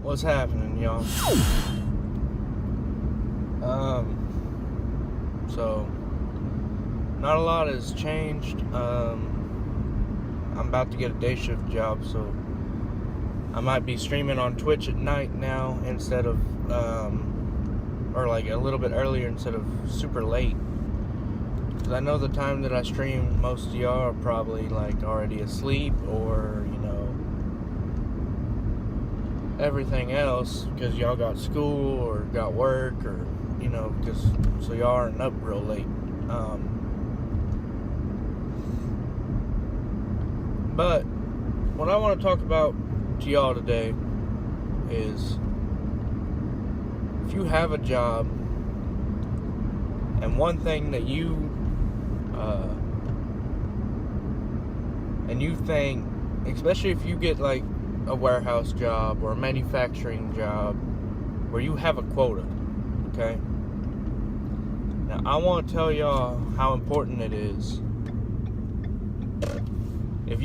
What's happening, y'all? So not a lot has changed. I'm about to get a day shift job, so I might be streaming on Twitch at night now instead of, or like a little bit earlier instead of super late. Because I know the time that I stream, most of y'all are probably like already asleep or, everything else, because y'all got school or got work or, so y'all aren't up real late. But what I want to talk about to y'all today is, if you have a job and one thing that you think, especially if you get like a warehouse job or a manufacturing job where you have a quota, okay? Now I want to tell y'all how important it is. If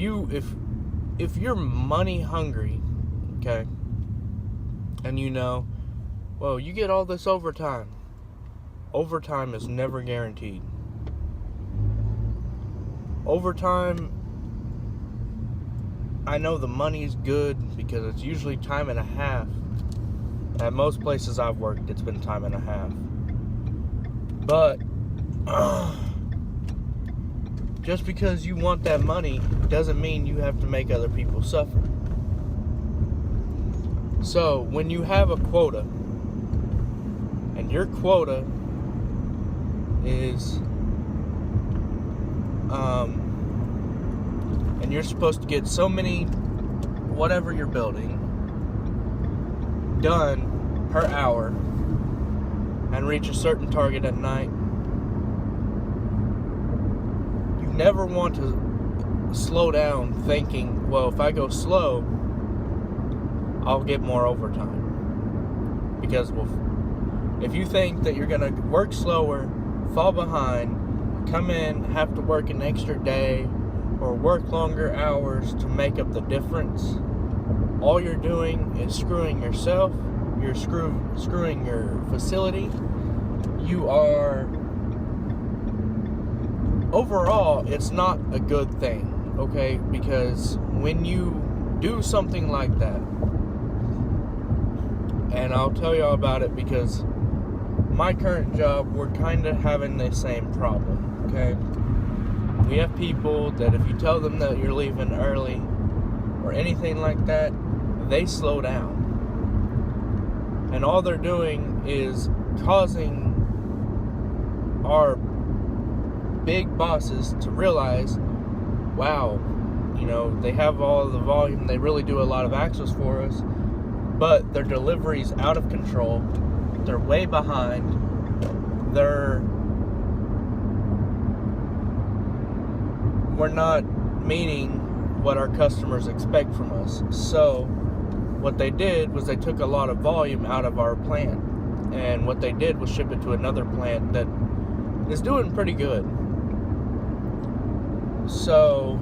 you're money hungry, okay, and well, you get all this overtime. Overtime is never guaranteed. Overtime, I know the money's good because it's usually time and a half. At most places I've worked, it's been time and a half. But just because you want that money doesn't mean you have to make other people suffer. So when you have a quota, and your quota is and you're supposed to get so many, whatever you're building, done per hour and reach a certain target at night, you never want to slow down thinking, well, if I go slow, I'll get more overtime. Because, well, if you think that you're going to work slower, fall behind, come in, have to work an extra day, or work longer hours to make up the difference, all you're doing is screwing yourself, you're screwing your facility. You are, overall, it's not a good thing, okay? Because when you do something like that, and I'll tell y'all about it because my current job, we're kind of having the same problem, okay? We have people that if you tell them that you're leaving early or anything like that, they slow down. And all they're doing is causing our big bosses to realize, wow, they have all the volume, they really do a lot of access for us, but their delivery's out of control, they're way behind, we're not meeting what our customers expect from us. So what they did was they took a lot of volume out of our plant, and what they did was ship it to another plant that is doing pretty good. So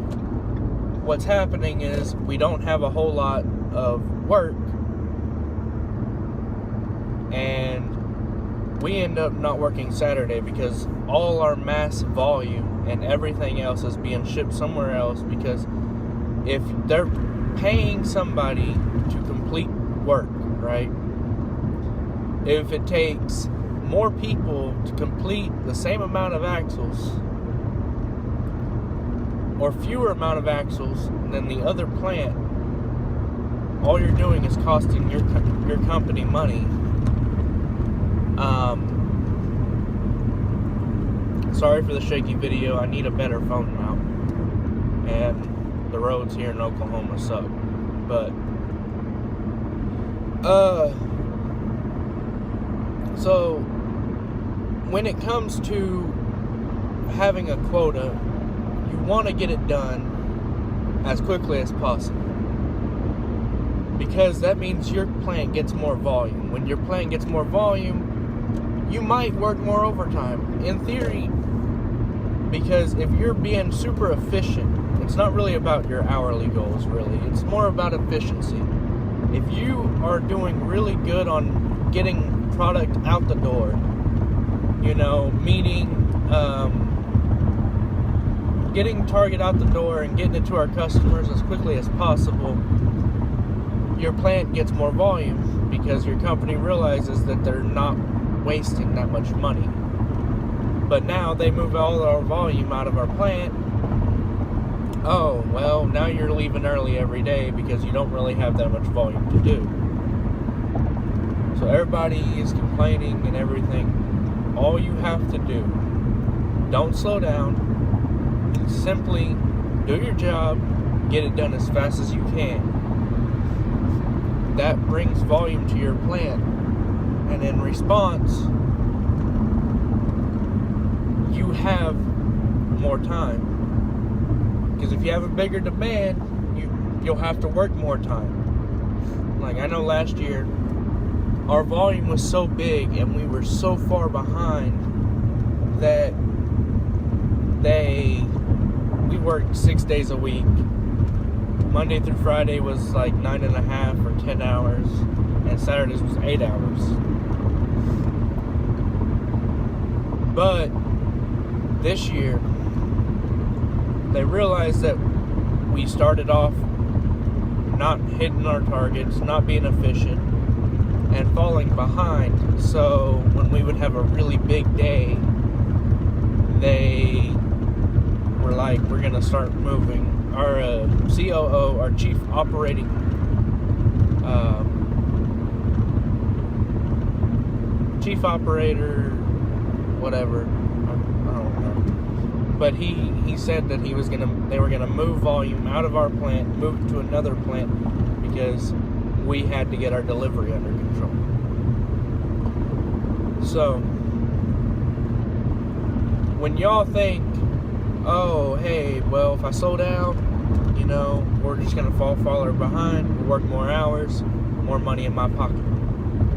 what's happening is we don't have a whole lot of work, and we end up not working Saturday because all our mass volume and everything else is being shipped somewhere else. Because if they're paying somebody to complete work, right? If it takes more people to complete the same amount of axles or fewer amount of axles than the other plant, all you're doing is costing your company money. Sorry for the shaky video. I need a better phone mount, and the roads here in Oklahoma suck. But so when it comes to having a quota, you want to get it done as quickly as possible, because that means your plant gets more volume. When your plant gets more volume, you might work more overtime, in theory, because if you're being super efficient, it's not really about your hourly goals, really. It's more about efficiency. If you are doing really good on getting product out the door, meaning getting Target out the door and getting it to our customers as quickly as possible, your plant gets more volume because your company realizes that they're not wasting that much money. But now they move all our volume out of our plant. Oh, well, now you're leaving early every day because you don't really have that much volume to do. So everybody is complaining and everything. All you have to do, don't slow down. Simply do your job, get it done as fast as you can. That brings volume to your plant. And in response, you have more time. Because if you have a bigger demand, you'll have to work more time. Like, I know last year, our volume was so big and we were so far behind that we worked 6 days a week. Monday through Friday was like 9.5 or 10 hours, and Saturdays was 8 hours. But this year, they realized that we started off not hitting our targets, not being efficient, and falling behind. So when we would have a really big day, they were like, we're going to start moving. Our COO, our chief operating chief operator, whatever, I don't know. But he said that they were gonna move volume out of our plant, move it to another plant because we had to get our delivery under control. So when y'all think, oh, hey, well, if I slow down, we're just gonna fall farther behind, we'll work more hours, more money in my pocket.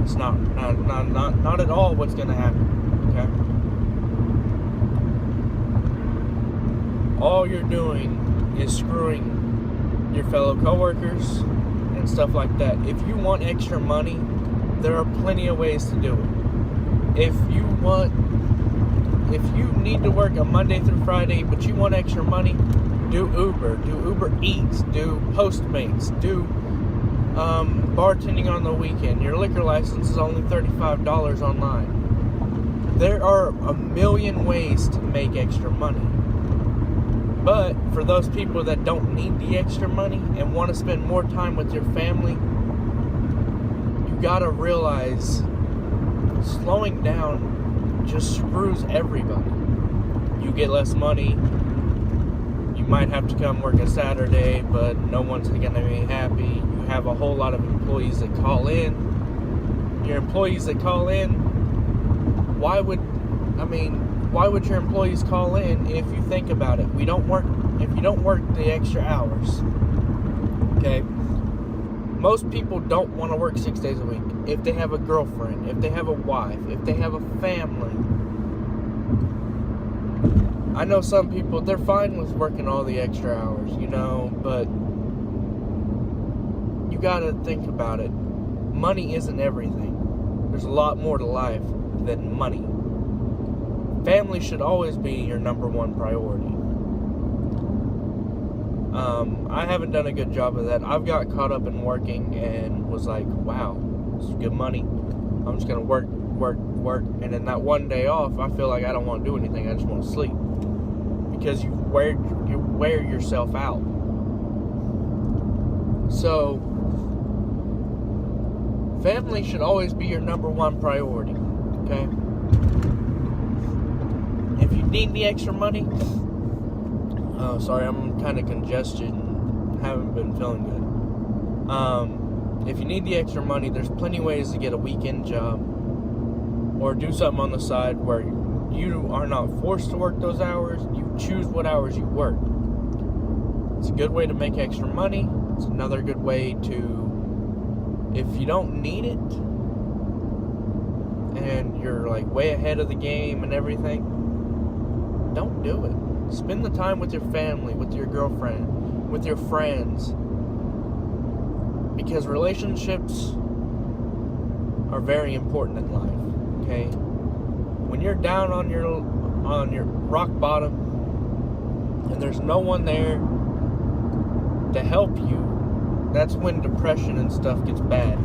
It's not at all what's gonna happen. Okay. All you're doing is screwing your fellow coworkers and stuff like that. If you want extra money, there are plenty of ways to do it. If you need to work a Monday through Friday, but you want extra money, do Uber Eats, do Postmates, do bartending on the weekend. Your liquor license is only $35 online. There are a million ways to make extra money. But for those people that don't need the extra money and want to spend more time with your family, you gotta realize slowing down just screws everybody. You get less money. You might have to come work a Saturday, but no one's gonna be happy. You have a whole lot of employees that call in. Your employees that call in, why would your employees call in if you think about it? If you don't work the extra hours, okay? Most people don't want to work 6 days a week. If they have a girlfriend, if they have a wife, if they have a family. I know some people, they're fine with working all the extra hours, but you gotta think about it. Money isn't everything. There's a lot more to life than money. Family should always be your number one priority. I haven't done a good job of that. I've got caught up in working and was like, wow, this is good money. I'm just going to work. And then that one day off, I feel like I don't want to do anything. I just want to sleep. Because you wear yourself out. So, family should always be your number one priority. Okay? If you need the extra money, oh, sorry, I'm kind of congested and haven't been feeling good. If you need the extra money, there's plenty of ways to get a weekend job or do something on the side where you are not forced to work those hours. You choose what hours you work. It's a good way to make extra money. It's another good way to, if you don't need it and you're like way ahead of the game and everything, don't do it. Spend the time with your family, with your girlfriend, with your friends. Because relationships are very important in life, okay? When you're down on your rock bottom and there's no one there to help you, that's when depression and stuff gets bad.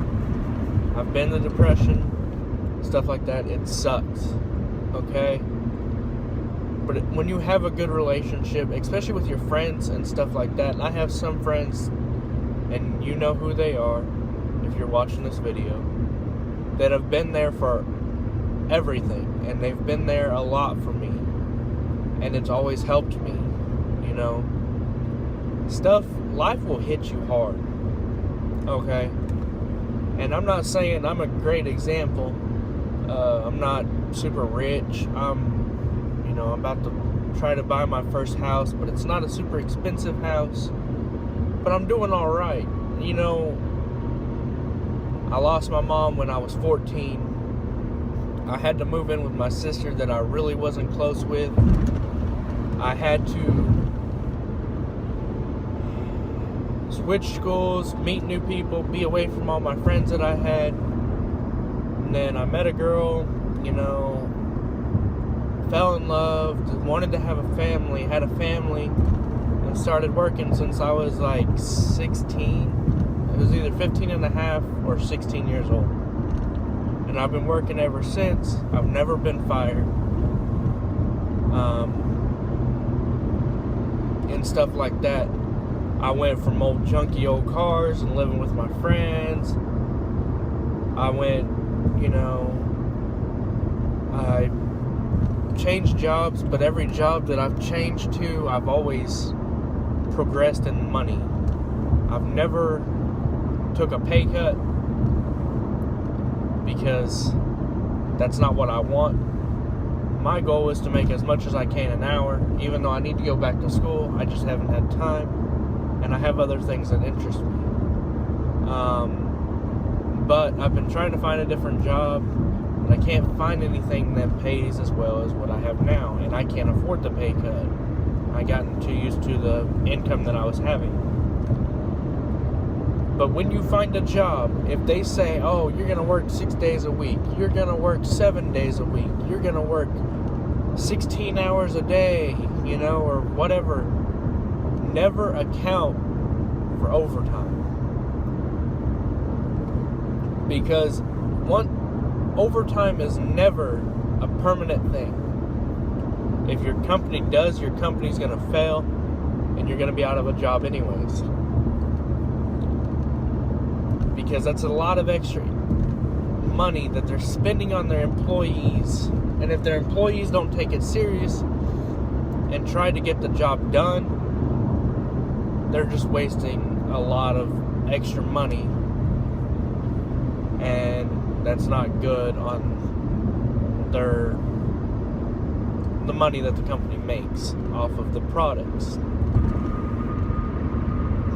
I've been in depression, stuff like that. It sucks, okay? But when you have a good relationship, especially with your friends and stuff like that, and I have some friends, and you know who they are if you're watching this video, that have been there for everything, and they've been there a lot for me, and it's always helped me, you know. Life will hit you hard, okay? And I'm not saying I'm a great example. I'm not super rich. I'm about to try to buy my first house, but it's not a super expensive house, but I'm doing all right. You know, I lost my mom when I was 14. I had to move in with my sister that I really wasn't close with. I had to switch schools, meet new people, be away from all my friends that I had. And then I met a girl, you know, fell in love, wanted to have a family, had a family, and started working since I was like 16. It was either 15 and a half or 16 years old. And I've been working ever since. I've never been fired. And stuff like that. I went from junky old cars and living with my friends. I went, I changed jobs, but every job that I've changed to, I've always progressed in money. I've never took a pay cut because that's not what I want. My goal is to make as much as I can an hour, even though I need to go back to school. I just haven't had time, and I have other things that interest me. But I've been trying to find a different job, and I can't find anything that pays as well as what I have now, and I can't afford the pay cut. I gotten too used to the income that I was having. But when you find a job, if they say, oh, you're going to work 6 days a week, you're going to work 7 days a week, you're going to work 16 hours a day, or whatever, never account for overtime. Because overtime is never a permanent thing. If your company does, your company's going to fail, and you're going to be out of a job anyways. Because that's a lot of extra money that they're spending on their employees. And if their employees don't take it serious and try to get the job done, they're just wasting a lot of extra money. And that's not good on the money that the company makes off of the products.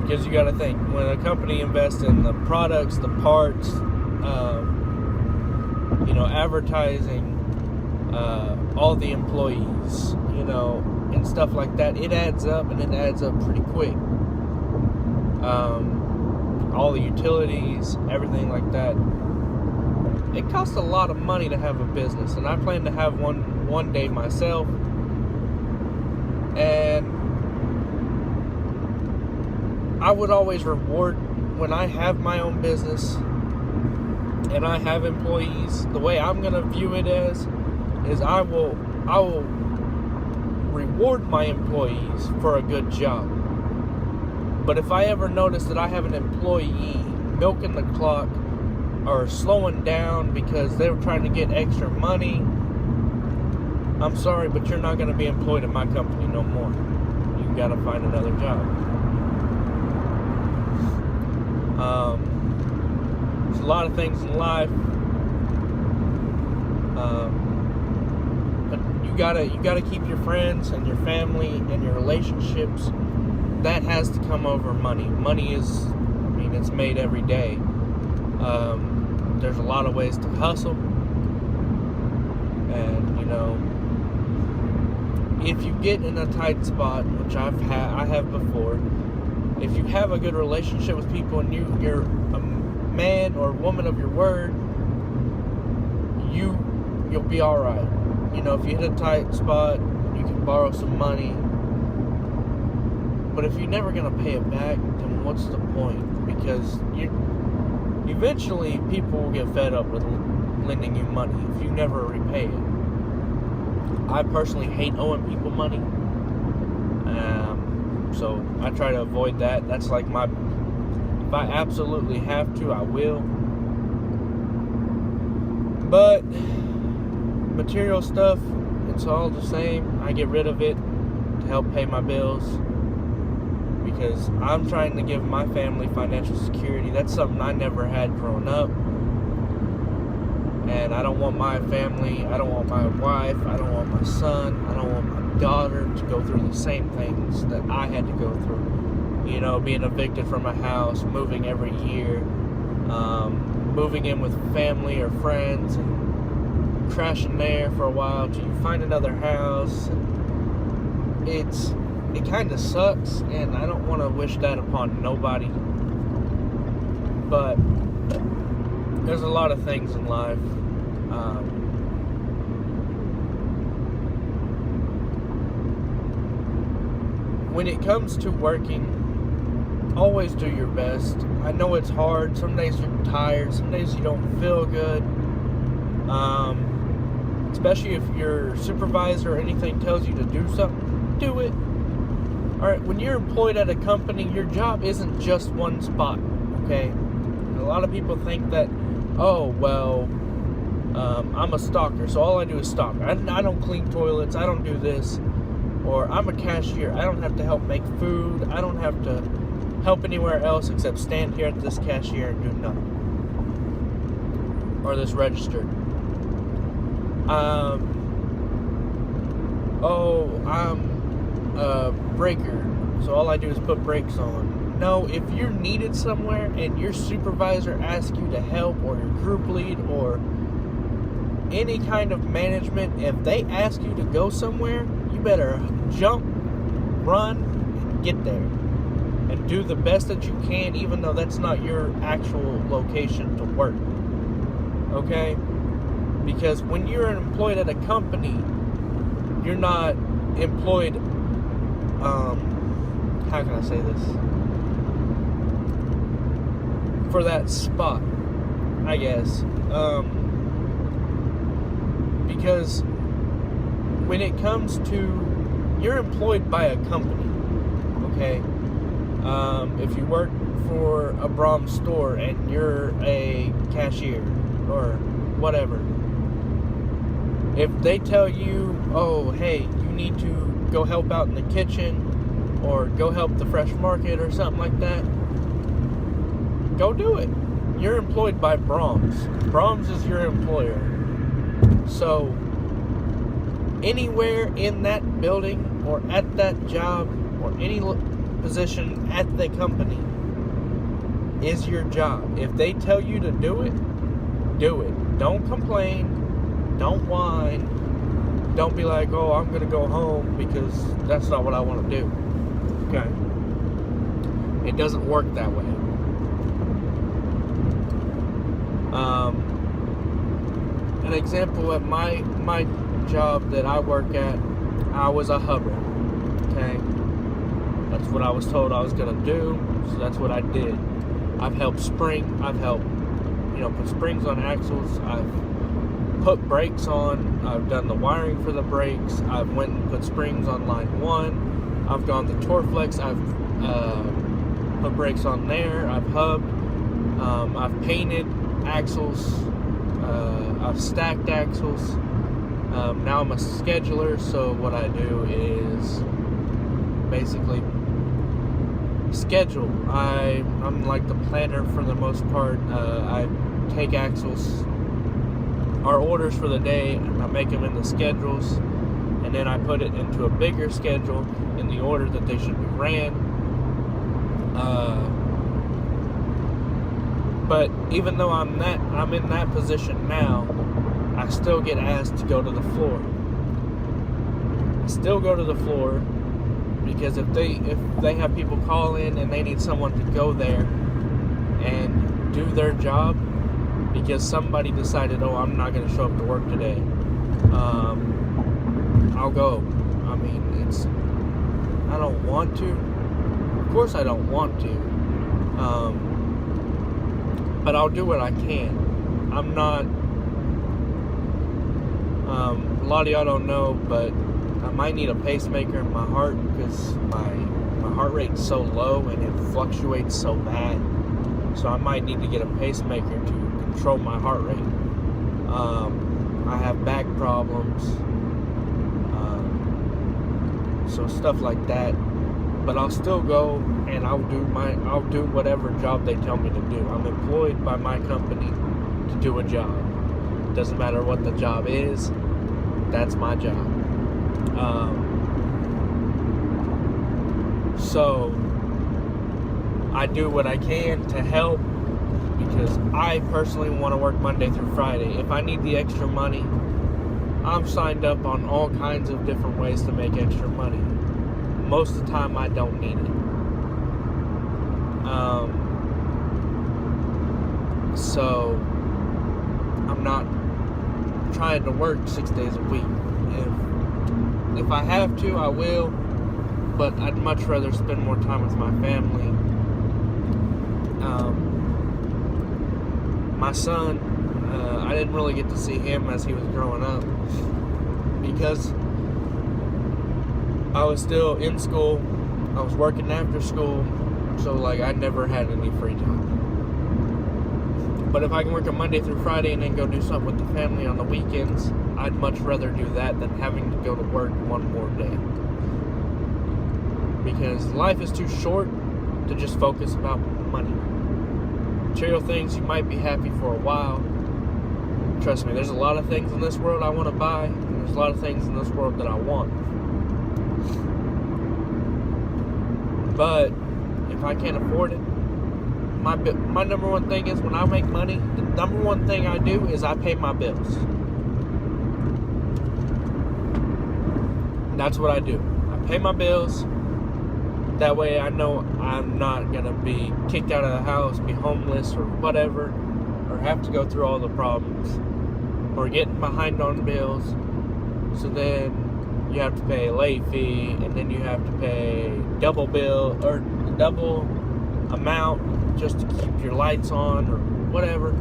Because you got to think, when a company invests in the products, the parts, advertising, all the employees, and stuff like that, it adds up, and it adds up pretty quick. All the utilities, everything like that. It costs a lot of money to have a business, and I plan to have one day myself. And I would always reward when I have my own business and I have employees. The way I'm gonna view it is I will reward my employees for a good job. But if I ever notice that I have an employee milking the clock or slowing down because they were trying to get extra money, I'm sorry, but you're not going to be employed at my company no more. You've got to find another job. There's a lot of things in life, but you gotta keep your friends and your family and your relationships. That has to come over money. Money is, it's made every day. There's a lot of ways to hustle, and if you get in a tight spot, which I have before, if you have a good relationship with people and you're a man or woman of your word, you'll be all right. You know, if you hit a tight spot, you can borrow some money. But if you're never gonna pay it back, then what's the point? Because eventually people will get fed up with lending you money if you never repay it. I personally hate owing people money, so I try to avoid that. That's like if I absolutely have to, I will. But material stuff, it's all the same. I get rid of it to help pay my bills, because I'm trying to give my family financial security. That's something I never had growing up. And I don't want my family, I don't want my wife, I don't want my son, I don't want my daughter to go through the same things that I had to go through. You know, being evicted from a house, moving every year, moving in with family or friends, and crashing there for a while till you find another house. It kind of sucks, and I don't want to wish that upon nobody. But there's a lot of things in life. When it comes to working, always do your best. I know it's hard. Some days you're tired. Some days you don't feel good. Especially if your supervisor or anything tells you to do something, do it. Alright, when you're employed at a company, your job isn't just one spot, okay? A lot of people think that, oh, well, I'm a stalker, so all I do is stock. I don't clean toilets, I don't do this. Or I'm a cashier, I don't have to help make food, I don't have to help anywhere else except stand here at this cashier and do nothing. Or this register. I'm a breaker, so all I do is put brakes on. No, if you're needed somewhere and your supervisor asks you to help, or your group lead, or any kind of management, if they ask you to go somewhere, you better jump, run, and get there. And do the best that you can, even though that's not your actual location to work. Okay? Because when you're employed at a company, you're not employed, how can I say this? For that spot, I guess. Because when it comes to, you're employed by a company, okay? If you work for a Brahms store and you're a cashier or whatever, if they tell you, oh, hey, you need to go help out in the kitchen or go help the fresh market or something like that, go do it. You're employed by Brahms. Brahms is your employer. So anywhere in that building or at that job or any position at the company is your job. If they tell you to do it, do it. Don't complain. Don't whine. Don't be like, oh, I'm going to go home because that's not what I want to do. Okay? It doesn't work that way. An example at my job that I work at, I was a hubber. Okay? That's what I was told I was going to do, so that's what I did. I've helped put springs on axles. I've put brakes on. I've done the wiring for the brakes. I've went and put springs on line 1. I've gone to Torflex. I've put brakes on there. I've hubbed. I've painted axles. I've stacked axles. Now I'm a scheduler, so what I do is basically schedule. I'm like the planner for the most part. I take axles, our orders for the day, and I make them into schedules, and then I put it into a bigger schedule in the order that they should be ran. But even though I'm in that position now, I still get asked to go to the floor. I still go to the floor Because if they have people call in and they need someone to go there and do their job because somebody decided, oh, I'm not going to show up to work today, I'll go. I mean, I don't want to. Of course I don't want to. But I'll do what I can. I'm not, a lot of y'all don't know, but I might need a pacemaker in my heart because my heart rate's so low and it fluctuates so bad. So I might need to get a pacemaker to control my heart rate. I have back problems, so stuff like that. But I'll still go and I'll do whatever job they tell me to do. I'm employed by my company to do a job. Doesn't matter what the job is. That's my job. So I do what I can to help because I personally want to work Monday through Friday. If I need the extra money, I'm signed up on all kinds of different ways to make extra money. Most of the time I don't need it. So I'm not trying to work 6 days a week. If I have to, I will, but I'd much rather spend more time with my family. My son, I didn't really get to see him as he was growing up because I was still in school. I was working after school, so like I never had any free time. But if I can work a Monday through Friday and then go do something with the family on the weekends, I'd much rather do that than having to go to work one more day. Because life is too short to just focus about money. Material things, you might be happy for a while. Trust me, there's a lot of things in this world I want to buy, and there's a lot of things in this world that I want. But if I can't afford it, my number one thing is when I make money, the number one thing I do is I pay my bills. That's what I do. I pay my bills. That way I know I'm not going to be kicked out of the house, be homeless or whatever, or have to go through all the problems, or getting behind on bills. So then you have to pay a late fee, and then you have to pay double bill or double amount just to keep your lights on or whatever.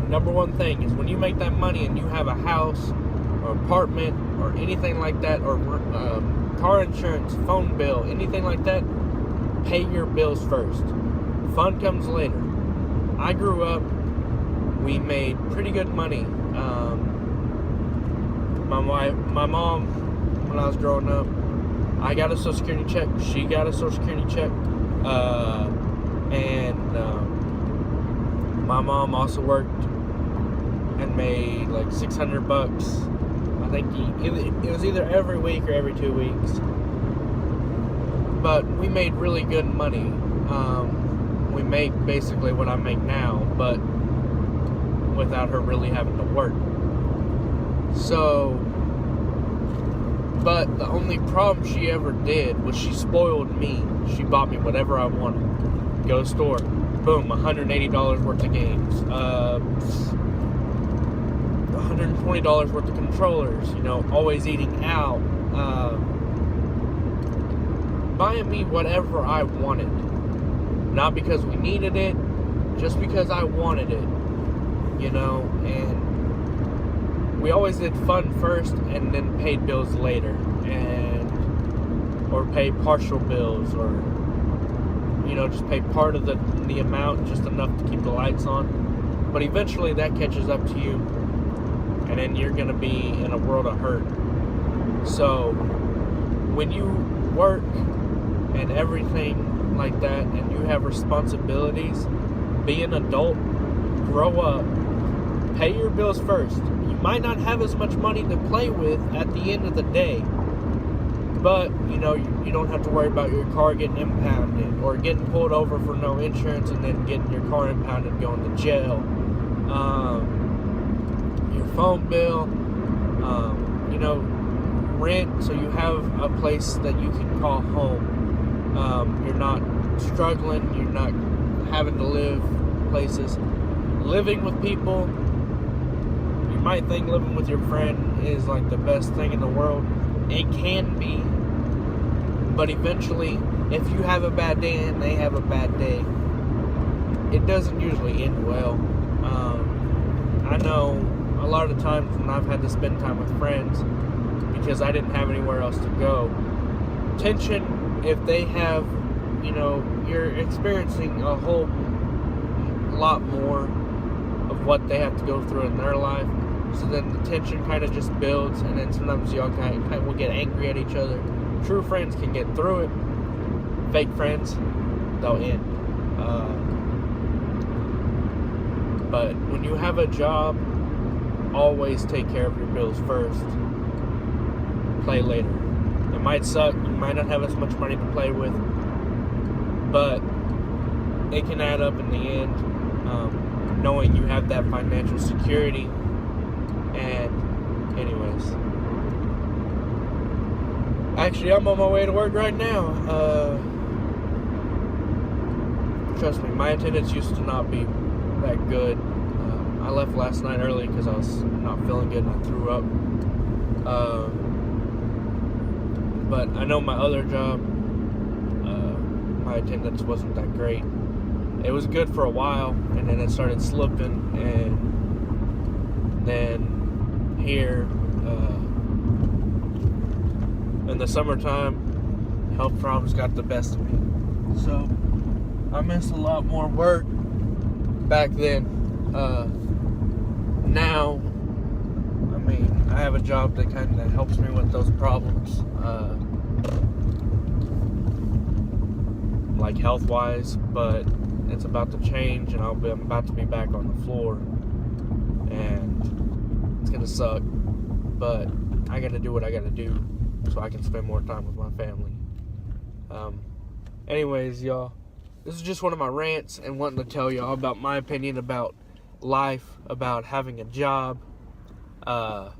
Number one thing is when you make that money and you have a house or apartment or anything like that, or car insurance, phone bill, anything like that, pay your bills first. Fun comes later. I grew up, we made pretty good money. My mom, when I was growing up, I got a Social Security check, she got a Social Security check, and my mom also worked and made like $600. I think it was either every week or every 2 weeks. But we made really good money. We make basically what I make now, but without her really having to work. So, but the only problem she ever did was she spoiled me. She bought me whatever I wanted. Go to the store, boom, $180 worth of games. $120 worth of controllers, always eating out, buying me whatever I wanted, not because we needed it, just because I wanted it, and we always did fun first and then paid bills later, or paid partial bills, or, just pay part of the amount, just enough to keep the lights on, but eventually that catches up to you. And then you're going to be in a world of hurt. So, when you work and everything like that, and you have responsibilities, be an adult, grow up, pay your bills first. You might not have as much money to play with at the end of the day, but, you don't have to worry about your car getting impounded, or getting pulled over for no insurance, and then getting your car impounded and going to jail. Your phone bill, rent, so you have a place that you can call home. You're not struggling, you're not having to live places. Living with people, you might think living with your friend is like the best thing in the world. It can be, but eventually, if you have a bad day and they have a bad day, it doesn't usually end well. I know a lot of times when I've had to spend time with friends because I didn't have anywhere else to go, tension, if they have, you're experiencing a whole lot more of what they have to go through in their life, so then the tension kind of just builds, and then sometimes y'all kind of will get angry at each other. True friends can get through it. Fake friends, they'll end. But when you have a job, always take care of your bills first. Play later. It might suck. You might not have as much money to play with, but it can add up in the end. Knowing you have that financial security. And anyways, actually, I'm on my way to work right now. Trust me, my attendance used to not be that good. I left last night early because I was not feeling good and I threw up. But I know my other job, my attendance wasn't that great. It was good for a while, and then it started slipping, and then here, in the summertime, health problems got the best of me. So I missed a lot more work back then. Now, I mean, I have a job that kind of helps me with those problems, like health-wise, but it's about to change, and I'm about to be back on the floor, and it's gonna suck, but I gotta do what I gotta do so I can spend more time with my family. Anyways, y'all, this is just one of my rants and wanting to tell y'all about my opinion about life, about having a job. I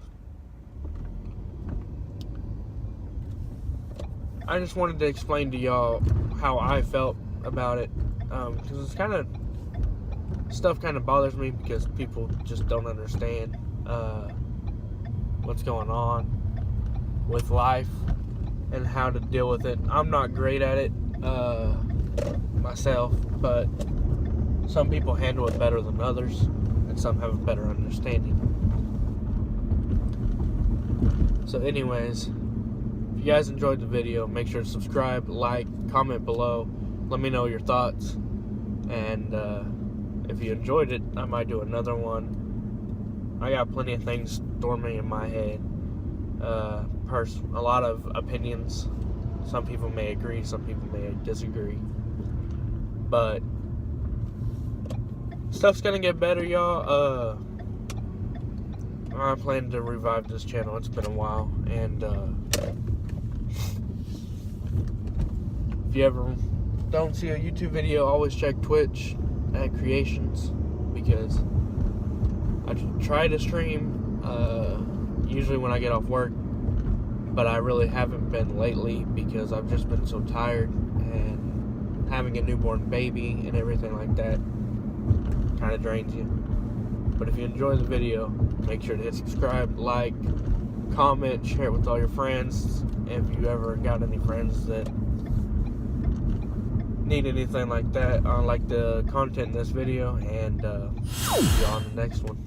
just wanted to explain to y'all how I felt about it, because it's kind of stuff kind of bothers me because people just don't understand what's going on with life and how to deal with it. I'm not great at it myself, but some people handle it better than others, and some have a better understanding. So anyways, if you guys enjoyed the video, make sure to subscribe, like, comment below, let me know your thoughts, and if you enjoyed it, I might do another one. I got plenty of things storming in my head, a lot of opinions. Some people may agree, some people may disagree, but stuff's gonna get better, y'all. I'm planning to revive this channel. It's been a while, and if you ever don't see a YouTube video, always check Twitch at Creations, because I try to stream usually when I get off work, but I really haven't been lately because I've just been so tired, and having a newborn baby and everything like that kind of drains you. But if you enjoy the video, make sure to hit subscribe, like, comment, share it with all your friends. If you ever got any friends that need anything like that, like the content in this video, and see you on the next one.